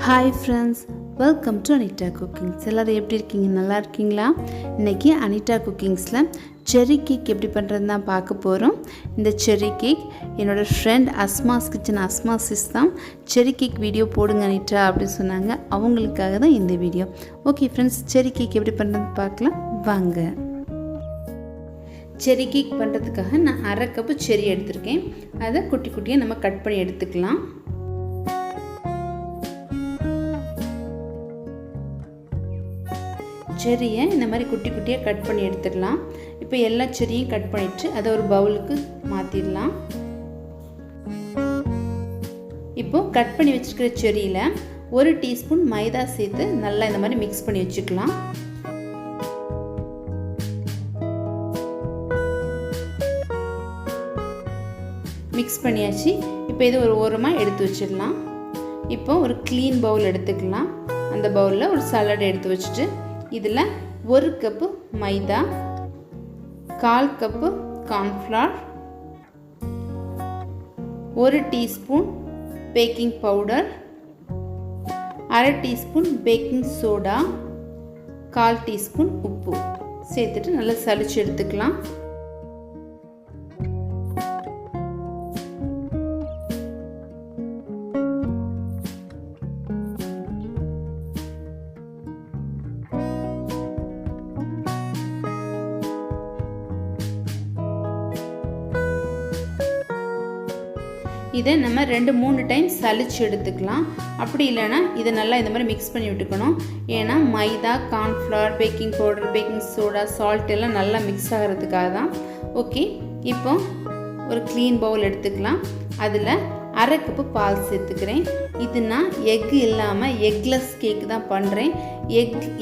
Hi friends, welcome to Anita cookings. எல்லோரும் எப்படி இருக்கீங்க? நல்லா இருக்கீங்களா? இன்றைக்கி அனிட்டா குக்கிங்ஸில் செர்ரி கேக் எப்படி பண்ணுறதுன்னு தான் பார்க்க போகிறோம். இந்த செர்ரி கேக் என்னோடய ஃப்ரெண்ட் அஸ்மாஸ் கிச்சன் அஸ்மாசிஸ் தான் செர்ரி கேக் வீடியோ போடுங்க அனிட்டா அப்படின்னு சொன்னாங்க. அவங்களுக்காக தான் இந்த video. Okay friends, cherry cake எப்படி பண்ணுறதுன்னு பார்க்கலாம் வாங்க. செர்ரி கேக் பண்ணுறதுக்காக நான் 1/2 கப்பு செர்ரி எடுத்திருக்கேன். அதை குட்டி குட்டியாக நம்ம கட் பண்ணி எடுத்துக்கலாம். செர்ரியை இந்த மாதிரி குட்டி குட்டியாக கட் பண்ணி எடுத்துடலாம். இப்போ எல்லா செர்ரியும் கட் பண்ணிவிட்டு அதை ஒரு பவுலுக்கு மாற்றிடலாம். இப்போது கட் பண்ணி வச்சுருக்கிற செர்ரியில் 1 டீஸ்பூன் மைதா சேர்த்து நல்லா இந்த மாதிரி மிக்ஸ் பண்ணி வச்சுக்கலாம். மிக்ஸ் பண்ணியாச்சு. இப்போ இது ஒரு ஓரமாக எடுத்து வச்சிடலாம். இப்போ ஒரு க்ளீன் பவுல் எடுத்துக்கலாம். அந்த பவுலில் ஒரு சாலட் எடுத்து வச்சுட்டு இதில் 1 கப்பு மைதா, 1/4 cup cornflour, 1 teaspoon baking powder, 1/2 teaspoon baking soda, 1/4 teaspoon உப்பு சேர்த்துட்டு நல்லா சலிச்சு எடுத்துக்கலாம். இதை நம்ம 2-3 டைம் சலிச்சு எடுத்துக்கலாம். அப்படி இல்லைன்னா இதை நல்லா இந்த மாதிரி மிக்ஸ் பண்ணி விட்டுக்கணும். ஏன்னா maida, cornflour, baking powder, baking soda, salt எல்லாம் நல்லா மிக்ஸ் ஆகிறதுக்காக தான். ஓகே, இப்போ ஒரு க்ளீன் பவுல் எடுத்துக்கலாம். அதில் 1/2 கப்பு பால் சேர்த்துக்கிறேன். இது நான் எக் இல்லாமல் எக்லெஸ் கேக் தான் பண்ணுறேன்.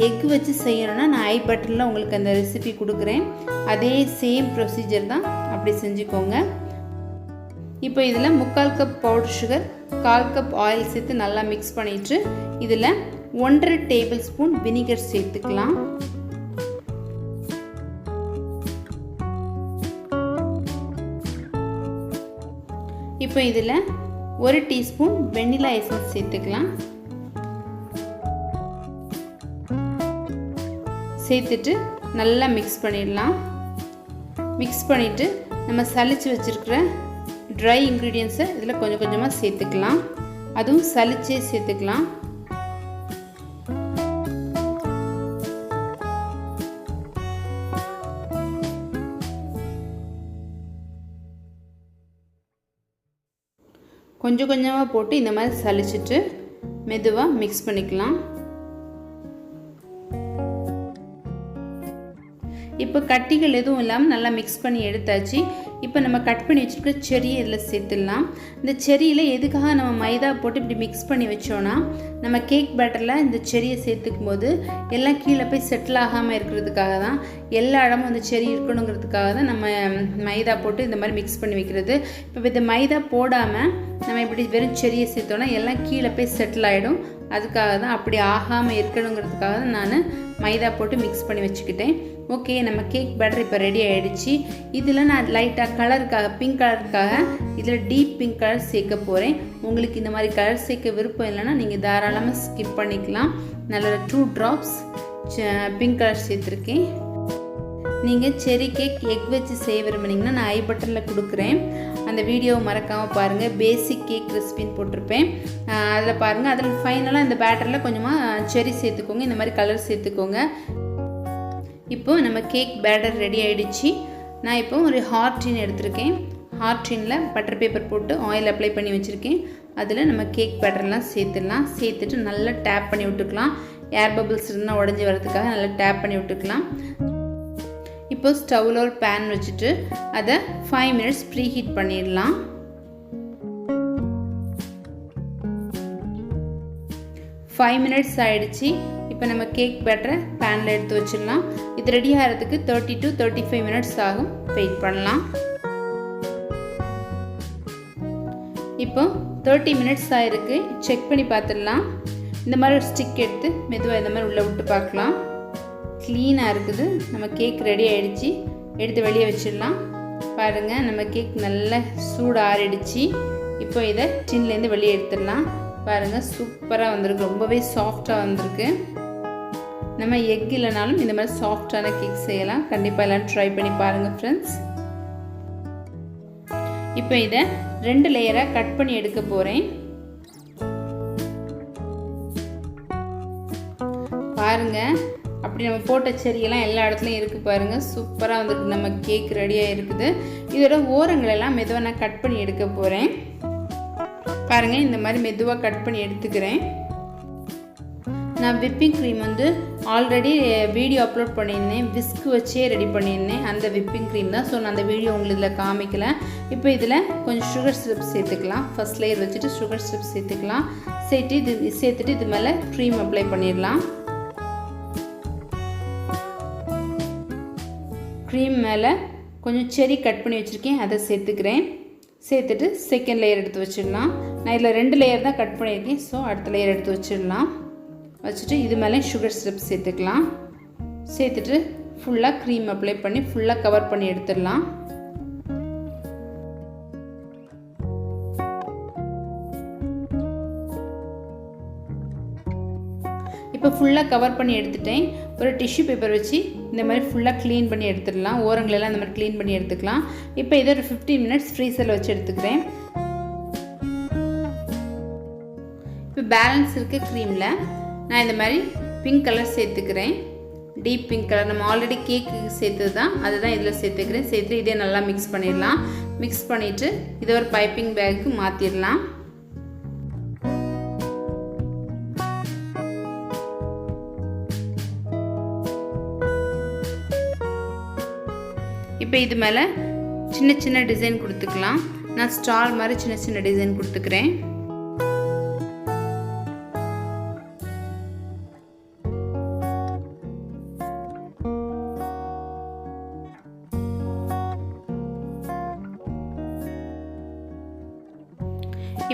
எக் வச்சு செய்யணும்னா நான் ஐ பட்டனில் உங்களுக்கு அந்த ரெசிபி கொடுக்குறேன். அதே சேம் ப்ரொசீஜர் தான், அப்படி செஞ்சுக்கோங்க. இப்போ இதில் 3/4 cup powder sugar, 1/4 cup oil சேர்த்து நல்லா மிக்ஸ் பண்ணிவிட்டு இதில் 1.5 டேபிள் ஸ்பூன் வினிகர் சேர்த்துக்கலாம். இப்போ இதில் 1 டீஸ்பூன் வெண்ணிலா எசன்ஸ் சேர்த்துக்கலாம். சேர்த்துட்டு நல்லா மிக்ஸ் பண்ணிடலாம். மிக்ஸ் பண்ணிவிட்டு நம்ம சலிச்சு வச்சுருக்கிற ட்ரை இன்க்ரீடியன்ஸை இதில் கொஞ்சம் கொஞ்சமாக சேர்த்துக்கலாம். அதுவும் சலிச்சே சேர்த்துக்கலாம். கொஞ்சம் கொஞ்சமாக போட்டு இந்த மாதிரி சலிச்சிட்டு மெதுவாக மிக்ஸ் பண்ணிக்கலாம். இப்போ கட்டிகள் எதுவும் இல்லாமல் நல்லா மிக்ஸ் பண்ணி எடுத்தாச்சு. இப்போ நம்ம கட் பண்ணி வச்சுருக்க செர்ரியை இதில் சேர்த்துடலாம். இந்த செர்ரியில் எதுக்காக நம்ம மைதா போட்டு இப்படி மிக்ஸ் பண்ணி வச்சோன்னா, நம்ம கேக் பேட்டரில் இந்த செர்ரியை சேர்த்துக்கும் போது எல்லாம் கீழே போய் செட்டில் ஆகாமல் இருக்கிறதுக்காக தான், எல்லா இடமும் அந்த செர்ரி இருக்கணுங்கிறதுக்காக தான் நம்ம மைதா போட்டு இந்த மாதிரி மிக்ஸ் பண்ணி வைக்கிறது. இப்போ இந்த மைதா போடாமல் நம்ம இப்படி வெறும் செர்ரியை சேர்த்தோன்னா எல்லாம் கீழே போய் செட்டில் ஆகிடும். அதுக்காக தான், அப்படி ஆகாமல் இருக்கணுங்கிறதுக்காக தான் நான் மைதா போட்டு மிக்ஸ் பண்ணி வச்சுக்கிட்டேன். ஓகே, நம்ம கேக் பேட்டர் இப்போ ரெடி ஆகிடுச்சு. இதில் நான் லைட்டாக கலருக்காக, பிங்க் கலருக்காக இதில் டீப் பிங்க் கலர் சேர்க்க போகிறேன். உங்களுக்கு இந்த மாதிரி கலர் சேர்க்க விருப்பம் இல்லைன்னா நீங்கள் தாராளமாக ஸ்கிப் பண்ணிக்கலாம். நல்ல 2 ட்ராப்ஸ் பிங்க் கலர் சேர்த்துருக்கேன். நீங்கள் செர்ரி கேக் எக் வச்சு செய்ய விரும்புனீங்கன்னா நான் ஐ பட்டனில் கொடுக்குறேன். அந்த வீடியோவை மறக்காமல் பாருங்கள். பேசிக் கேக் ரெசிபின்னு போட்டிருப்பேன், அதில் பாருங்கள். அதில் ஃபைனலாக இந்த பேட்டரில் கொஞ்சமாக செர்ரி சேர்த்துக்கோங்க, இந்த மாதிரி கலர் சேர்த்துக்கோங்க. இப்போது நம்ம கேக் பேட்டர் ரெடி ஆகிடுச்சு. நான் இப்போ ஒரு ஹாட் டின் எடுத்திருக்கேன். ஹாட் டின்னில் பட்டர் பேப்பர் போட்டு ஆயில் அப்ளை பண்ணி வச்சுருக்கேன். அதில் நம்ம கேக் பேட்டர்லாம் சேர்த்துடலாம். சேர்த்துட்டு நல்லா டேப் பண்ணி விட்டுக்கலாம். ஏர் பபிள்ஸ் இருந்தால் உடஞ்சி வரதுக்காக நல்லா டேப் பண்ணி விட்டுக்கலாம். இப்போ ஸ்டவ்வில் ஒரு பேன் வச்சுட்டு அதை 5 மினிட்ஸ் ப்ரீ ஹீட் பண்ணிடலாம். 5 மினிட்ஸ் ஆகிடுச்சு. இப்போ நம்ம கேக் பேட்டரை பேனில் எடுத்து வச்சிடலாம். இது ரெடி ஆகிறதுக்கு 30 to 35 மினிட்ஸ் ஆகும். வெயிட் பண்ணலாம். இப்போ 30 மினிட்ஸ் ஆகிருக்கு. செக் பண்ணி பார்த்துடலாம். இந்த மாதிரி ஒரு ஸ்டிக் எடுத்து மெதுவாக இந்த மாதிரி உள்ளே விட்டு பார்க்கலாம். க்ளீனாக இருக்குது. நம்ம கேக் ரெடி ஆகிடுச்சு. எடுத்து வெளியே வச்சிடலாம். பாருங்கள், நம்ம கேக் நல்லா சூடு ஆறிடுச்சு. இப்போ இதை டின்லேருந்து வெளியே எடுத்துடலாம். பாருங்கள் சூப்பராக வந்திருக்கு, ரொம்பவே சாஃப்டாக வந்திருக்கு. நம்ம எக் இல்லைனாலும் இந்த மாதிரி சாஃப்டான கேக் செய்யலாம். கண்டிப்பாக எல்லாம் ட்ரை பண்ணி பாருங்கள் ஃப்ரெண்ட்ஸ். இப்போ இதை 2 லேயராக கட் பண்ணி எடுக்க போகிறேன். பாருங்கள் அப்படி நம்ம போட்ட செரியெல்லாம் எல்லா இடத்துலையும் இருக்குது பாருங்கள். சூப்பராக வந்துருக்கு, நம்ம கேக் ரெடியாக இருக்குது. இதோட ஓரங்களெல்லாம் மெதுவாக நான் கட் பண்ணி எடுக்க போகிறேன். பாருங்கள் இந்த மாதிரி மெதுவாக கட் பண்ணி எடுத்துக்கிறேன். நான் விப்பிங் க்ரீம் வந்து ஆல்ரெடி வீடியோ அப்லோட் பண்ணியிருந்தேன், விஸ்க் வச்சே ரெடி பண்ணியிருந்தேன். அந்த விப்பிங் க்ரீம் தான். ஸோ நான் அந்த வீடியோ உங்களுக்கு இதில் காமிக்கல. இப்போ இதில் கொஞ்சம் சுகர் சிரப் சேர்த்துக்கலாம். ஃபஸ்ட் லேயர் வச்சுட்டு சுகர் சிரப் சேர்த்துக்கலாம். சேர்த்துட்டு இது மேலே க்ரீம் அப்ளை பண்ணிடலாம். க்ரீம் மேலே கொஞ்சம் செரி கட் பண்ணி வச்சுருக்கேன், அதை சேர்த்துக்கிறேன். சேர்த்துட்டு செகண்ட் லேயர் எடுத்து வச்சிடலாம். நான் இதில் 2 லேயர் தான் கட் பண்ணியிருக்கேன். ஸோ அடுத்த லேயர் எடுத்து வச்சிடலாம். வச்சுட்டு இது மேலே சுகர் சிரப் சேர்த்துக்கலாம். சேர்த்துட்டு ஃபுல்லாக க்ரீம் அப்ளை பண்ணி ஃபுல்லாக கவர் பண்ணி எடுத்துடலாம். இப்போ ஃபுல்லாக கவர் பண்ணி எடுத்துட்டேன். ஒரு டிஷ்யூ பேப்பர் வச்சு இந்த மாதிரி ஃபுல்லாக க்ளீன் பண்ணி எடுத்துடலாம். ஓரங்களெல்லாம் இந்த மாதிரி க்ளீன் பண்ணி எடுத்துக்கலாம். இப்போ இதை ஒரு 15 மினிட்ஸ் ஃப்ரீசரில் வச்சு எடுத்துக்கிறேன். இப்போ பேலன்ஸ் இருக்க க்ரீமில் நான் இந்த மாதிரி பிங்க் கலர் சேர்த்துக்கிறேன். டீப் பிங்க் கலர், நம்ம ஆல்ரெடி கேக்கு சேர்த்தது தான், அதுதான் இதில் சேர்த்துக்கிறேன். சேர்த்துட்டு இதே நல்லா மிக்ஸ் பண்ணிடலாம். மிக்ஸ் பண்ணிவிட்டு இதை ஒரு பைப்பிங் பேக்கு மாற்றிடலாம். இப்போ இது மேலே சின்ன சின்ன டிசைன் கொடுத்துக்கலாம். நான் ஸ்டார் மாதிரி சின்ன சின்ன டிசைன் கொடுத்துக்கிறேன்.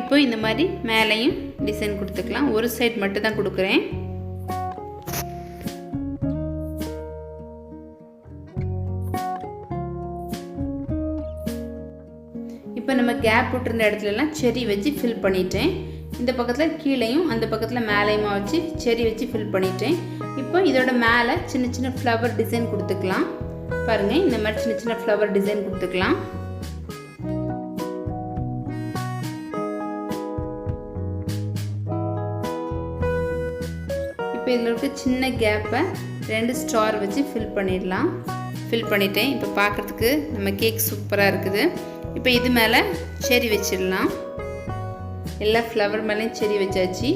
இப்போ இந்த மாதிரி மேலேயும் டிசைன் கொடுத்துக்கலாம். ஒரு சைடு மட்டும் தான் கொடுக்குறேன். இப்போ நம்ம கேப் விட்டுருந்த இடத்துலலாம் செரி வச்சு ஃபில் பண்ணிட்டேன். இந்த பக்கத்தில் கீழேயும் அந்த பக்கத்தில் மேலேயுமா வச்சு செரி வச்சு ஃபில் பண்ணிட்டேன். இப்போ இதோட மேலே சின்ன சின்ன ஃப்ளவர் டிசைன் கொடுத்துக்கலாம். பாருங்கள் இந்த மாதிரி சின்ன சின்ன ஃப்ளவர் டிசைன் கொடுத்துக்கலாம். இப்போ இதில் இருக்க சின்ன கேப்பை 2 ஸ்டார் வச்சு ஃபில் பண்ணிடலாம். ஃபில் பண்ணிட்டேன். இப்போ பார்க்குறதுக்கு நம்ம கேக் சூப்பராக இருக்குது. இப்போ இது மேலே செரி வச்சிடலாம். எல்லா ஃப்ளவர் மேலேயும் செரி வச்சாச்சு.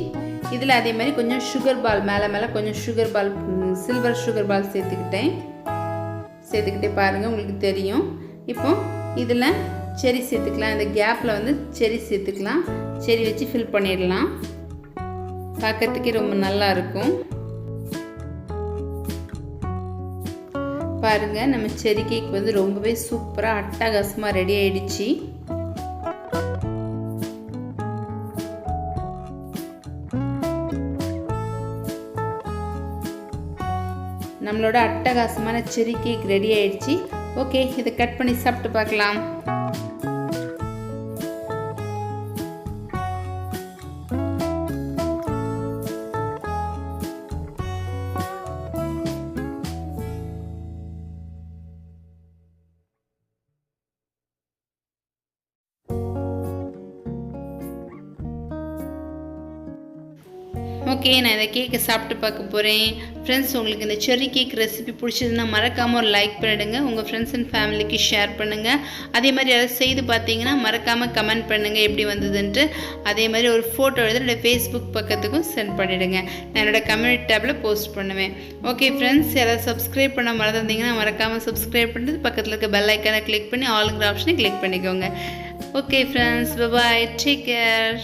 இதில் அதே மாதிரி கொஞ்சம் சுகர் பால் மேலே கொஞ்சம் சுகர் பால், சில்வர் சுகர் பால் சேர்த்துக்கிட்டே பாருங்கள், உங்களுக்கு தெரியும். இப்போ இதில் செரி சேர்த்துக்கலாம். இந்த கேப்பில் வந்து செரி சேர்த்துக்கலாம். செரி வச்சு ஃபில் பண்ணிடலாம். பார்க்கறதுக்கே ரொம்ப நல்லா இருக்கும். பாருங்கள் நம்ம செரி கேக் வந்து ரொம்பவே சூப்பராக அட்டகாசமாக ரெடி ஆயிடுச்சு. நம்மளோட அட்டகாசமான செரி கேக் ரெடி ஆயிடுச்சு. ஓகே, இதை கட் பண்ணி சாப்பிட்டு பார்க்கலாம். ஓகே, நான் இந்த கேக்கை சாப்பிட்டு பார்க்க போகிறேன். ஃப்ரெண்ட்ஸ், உங்களுக்கு இந்த செர்ரி கேக் ரெசிபி பிடிச்சதுன்னா மறக்காமல் ஒரு லைக் பண்ணிவிடுங்க. உங்கள் ஃப்ரெண்ட்ஸ் அண்ட் ஃபேமிலிக்கு ஷேர் பண்ணுங்கள். அதே மாதிரி யாராவது செய்து பார்த்தீங்கன்னா மறக்காமல் கமெண்ட் பண்ணுங்கள் எப்படி வந்ததுன்ட்டு. அதே மாதிரி ஒரு ஃபோட்டோ எடுத்து என்னோடய ஃபேஸ்புக் பக்கத்துக்கும் சென்ட் பண்ணிவிடுங்க. நான் என்னோடய கம்யூனிட்டி டேப்பில் போஸ்ட் பண்ணுவேன். ஓகே ஃப்ரெண்ட்ஸ், யாராவது சப்ஸ்கிரைப் பண்ண மறந்துருந்தீங்கன்னா மறக்காமல் சப்ஸ்கிரைப் பண்ணிட்டு பக்கத்தில் இருக்க பெல் ஐக்கானை கிளிக் பண்ணி ஆளுங்கிற ஆப்ஷனை கிளிக் பண்ணிக்கோங்க. Okay friends, bye, take care.